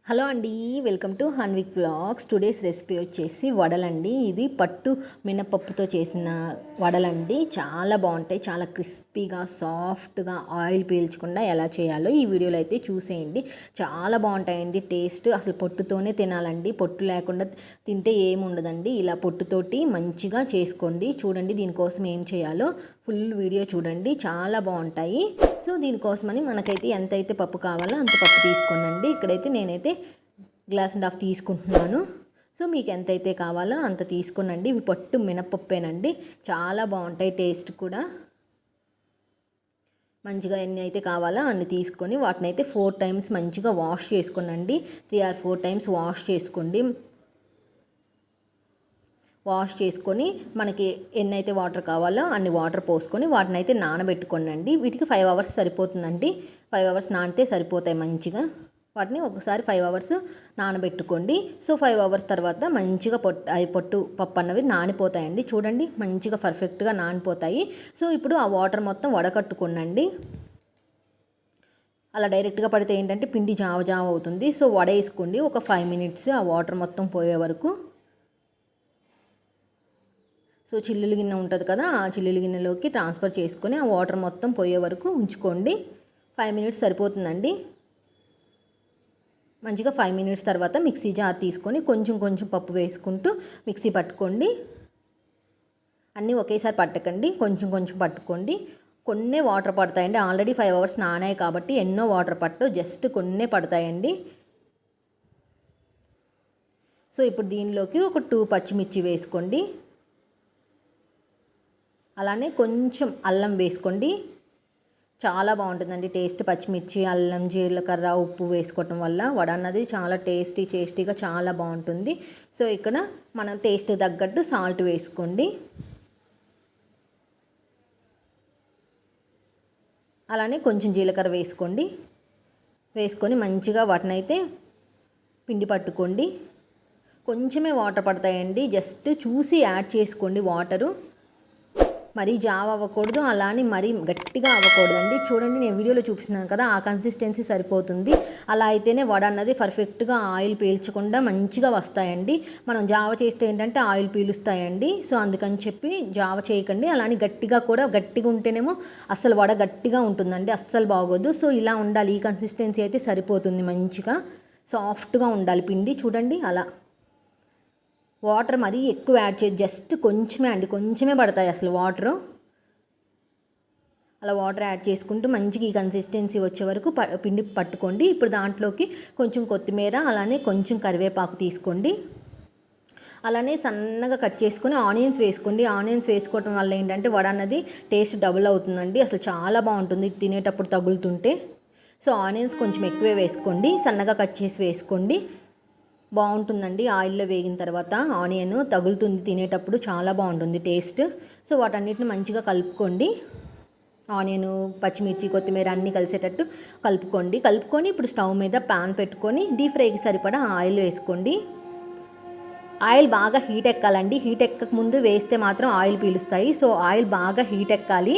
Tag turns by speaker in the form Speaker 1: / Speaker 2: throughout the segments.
Speaker 1: Hello అండి, welcome to Hanvik blogs. Today's recipe వచ్చేసి వడలండి. ఇది పట్టు మినపప్పుతో చేసిన వడలండి. చాలా బాగుంటాయి, చాలా క్రిస్పీగా సాఫ్ట్గా ఆయిల్ పీల్చకుండా ఎలా చేయాలో ఈ వీడియోలో అయితే చూసేయండి. చాలా బాగుంటాయండి టేస్ట్. అసలు పొట్టుతోనే తినాలండి, పొట్టు లేకుండా తింటే ఏముండదండి. ఇలా పొట్టుతోటి మంచిగా చేసుకోండి. చూడండి దీనికోసం ఏం చేయాలో ఫుల్ వీడియో చూడండి, చాలా బాగుంటాయి. సో దీనికోసమని మనకైతే ఎంతైతే పప్పు కావాలో అంత పప్పు తీసుకోనండి. ఇక్కడైతే నేనైతే గ్లాస్ అండ్ హాఫ్ తీసుకుంటున్నాను. సో మీకు ఎంతైతే కావాలో అంత తీసుకోనండి. ఇవి పట్టు మినపప్పేనండి, చాలా బాగుంటాయి టేస్ట్ కూడా. మంచిగా ఎన్ని అయితే కావాలో అన్ని తీసుకొని వాటిని అయితే 4 టైమ్స్ మంచిగా వాష్ చేసుకోనండి. 3 or 4 టైమ్స్ వాష్ చేసుకోండి. వాష్ చేసుకొని మనకి ఎన్నైతే వాటర్ కావాలో అన్ని వాటర్ పోసుకొని వాటిని అయితే నానబెట్టుకోండి. వీటికి 5 hours సరిపోతుందండి. 5 hours నానితే సరిపోతాయి మంచిగా. వాటిని ఒకసారి 5 hours నానబెట్టుకోండి. సో 5 hours తర్వాత మంచిగా పొట్టు పప్పు అన్నవి నానిపోతాయండి. చూడండి మంచిగా పర్ఫెక్ట్గా నానిపోతాయి. సో ఇప్పుడు ఆ వాటర్ మొత్తం వడకట్టుకోండి. అలా డైరెక్ట్గా పడితే ఏంటంటే పిండి జావ జావ అవుతుంది. సో వడేసుకోండి ఒక 5 minutes ఆ వాటర్ మొత్తం పోయే వరకు. సో చిల్లులు గిన్నె ఉంటుంది కదా, ఆ చిల్లులు గిన్నెలోకి ట్రాన్స్ఫర్ చేసుకొని ఆ వాటర్ మొత్తం పోయే వరకు ఉంచుకోండి. 5 minutes సరిపోతుందండి. మంచిగా 5 minutes తర్వాత మిక్సీ జార్ తీసుకొని కొంచెం కొంచెం పప్పు వేసుకుంటూ మిక్సీ పట్టుకోండి. అన్నీ ఒకేసారి పట్టకండి, కొంచెం కొంచెం పట్టుకోండి. కొన్నే వాటర్ పడతాయండి. ఆల్రెడీ 5 hours నానాయి కాబట్టి ఎన్నో వాటర్ పట్టవు, జస్ట్ కొన్నే పడతాయండి. సో ఇప్పుడు దీనిలోకి ఒక 2 పచ్చిమిర్చి వేసుకోండి. అలానే కొంచెం అల్లం వేసుకోండి. చాలా బాగుంటుందండి టేస్ట్. పచ్చిమిర్చి, అల్లం, జీలకర్ర, ఉప్పు వేసుకోవటం వల్ల వడ అన్నది చాలా టేస్టీగా చాలా బాగుంటుంది. సో ఇక్కడ మనం టేస్ట్ తగ్గట్టు సాల్ట్ వేసుకోండి. అలానే కొంచెం జీలకర్ర వేసుకోండి. వేసుకొని మంచిగా వాటినైతే పిండి పట్టుకోండి. కొంచెమే వాటర్ పడతాయండి, జస్ట్ చూసి యాడ్ చేసుకోండి వాటరు. మరీ జావ అవ్వకూడదు, అలానే మరీ గట్టిగా అవ్వకూడదండి. చూడండి నేను వీడియోలో చూపిస్తున్నాను కదా, ఆ కన్సిస్టెన్సీ సరిపోతుంది. అలా అయితేనే వడ అన్నది పర్ఫెక్ట్గా ఆయిల్ పీల్చకుండా మంచిగా వస్తాయండి. మనం జావ చేస్తే ఏంటంటే ఆయిల్ పీలుస్తాయండి. సో అందుకని చెప్పి జావ చేయకండి. అలానే గట్టిగా ఉంటేనేమో అస్సలు వడ గట్టిగా ఉంటుందండి, అస్సలు బాగోదు. సో ఇలా ఉండాలి, ఈ కన్సిస్టెన్సీ అయితే సరిపోతుంది. మంచిగా సాఫ్ట్గా ఉండాలి పిండి. చూడండి అలా వాటర్ మరీ ఎక్కువ యాడ్ చేయదు, జస్ట్ కొంచెమే అండి, కొంచెమే పడతాయి అసలు వాటరు. అలా వాటర్ యాడ్ చేసుకుంటూ మంచిగా ఈ కన్సిస్టెన్సీ వచ్చే వరకు పిండి పట్టుకోండి. ఇప్పుడు దాంట్లోకి కొంచెం కొత్తిమీర, అలానే కొంచెం కరివేపాకు తీసుకోండి. అలానే సన్నగా కట్ చేసుకొని ఆనియన్స్ వేసుకోండి. ఆనియన్స్ వేసుకోవటం వల్ల ఏంటంటే వడ అన్నది టేస్ట్ డబుల్ అవుతుందండి, అసలు చాలా బాగుంటుంది తినేటప్పుడు తగులుతుంటే. సో ఆనియన్స్ కొంచెం ఎక్కువే వేసుకోండి, సన్నగా కట్ చేసి వేసుకోండి. బాగుంటుందండి ఆయిల్లో వేగిన తర్వాత. ఆనియన్ తగులుతుంది తినేటప్పుడు, చాలా బాగుంటుంది టేస్ట్. సో వాటన్నిటిని మంచిగా కలుపుకోండి. ఆనియన్, పచ్చిమిర్చి, కొత్తిమీర అన్నీ కలిసేటట్టు కలుపుకొని ఇప్పుడు స్టవ్ మీద పాన్ పెట్టుకొని డీప్ ఫ్రైకి సరిపడా ఆయిల్ వేసుకోండి. ఆయిల్ బాగా హీట్ ఎక్కాలండి. హీట్ ఎక్కక ముందు వేస్తే మాత్రం ఆయిల్ పీలుస్తాయి. సో ఆయిల్ బాగా హీట్ ఎక్కాలి.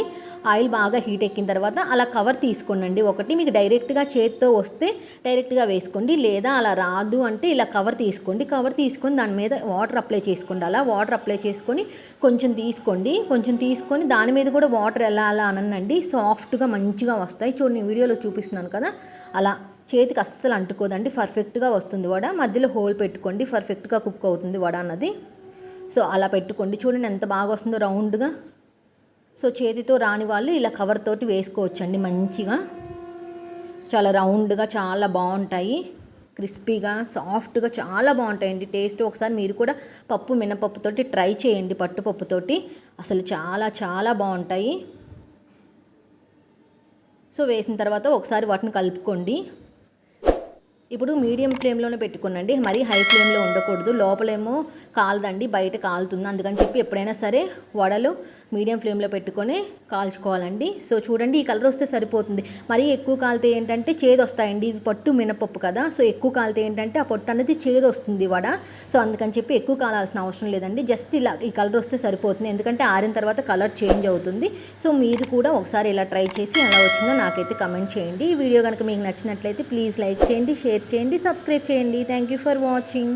Speaker 1: ఆయిల్ బాగా హీట్ ఎక్కిన తర్వాత అలా కవర్ తీసుకోండి. ఒకటి మీకు డైరెక్ట్గా చేత్తో వస్తే డైరెక్ట్గా వేసుకోండి, లేదా అలా రాదు అంటే ఇలా కవర్ తీసుకోండి. కవర్ తీసుకొని దాని మీద వాటర్ అప్లై చేసుకోండి. అలా వాటర్ అప్లై చేసుకొని కొంచెం తీసుకొని దాని మీద కూడా వాటర్ అలా అనండి, సాఫ్ట్గా మంచిగా వస్తాయి. చూడండి వీడియోలో చూపిస్తున్నాను కదా, అలా చేతికి అస్సలు అంటుకోదండి, పర్ఫెక్ట్గా వస్తుంది వడ. మధ్యలో హోల్ పెట్టుకోండి, పర్ఫెక్ట్గా కుక్ అవుతుంది వడ అన్నది. సో అలా పెట్టుకోండి. చూడండి ఎంత బాగా వస్తుందో రౌండ్గా. సో చేతితో రాని వాళ్ళు ఇలా కవర్ తోటి వేసుకోవచ్చండి. మంచిగా చాలా రౌండ్గా చాలా బాగుంటాయి, క్రిస్పీగా సాఫ్ట్గా చాలా బాగుంటాయండి టేస్ట్. ఒకసారి మీరు కూడా మినపప్పుతోటి ట్రై చేయండి, పట్టుపప్పుతోటి అసలు చాలా చాలా బాగుంటాయి. సో వేసిన తర్వాత ఒకసారి వాటిని కలుపుకోండి. ఇప్పుడు మీడియం ఫ్లేమ్లోనే పెట్టుకోనండి, మరీ హై ఫ్లేమ్లో ఉండకూడదు. లోపలేమో కాలదండి, బయట కాలుతుంది. అందుకని చెప్పి ఎప్పుడైనా సరే వడలు మీడియం ఫ్లేమ్లో పెట్టుకొని కాల్చుకోవాలండి. సో చూడండి ఈ కలర్ వస్తే సరిపోతుంది. మరీ ఎక్కువ కాలితే ఏంటంటే చేదు వస్తాయండి. ఇది పట్టు మినపప్పు కదా, సో ఎక్కువ కాలితే ఏంటంటే ఆ పొట్టు అనేది చేదు వస్తుంది వడ. సో అందుకని చెప్పి ఎక్కువ కాలాల్సిన అవసరం లేదండి, జస్ట్ ఇలా ఈ కలర్ వస్తే సరిపోతుంది. ఎందుకంటే ఆరిన తర్వాత కలర్ చేంజ్ అవుతుంది. సో మీరు కూడా ఒకసారి ఇలా ట్రై చేసి ఎలా వచ్చిందో నాకైతే కమెంట్ చేయండి. ఈ వీడియో కనుక మీకు నచ్చినట్లయితే ప్లీజ్ లైక్ చేయండి, షేర్ షేర్ చేయండి, సబ్స్క్రైబ్ చేయండి. Thank you for watching.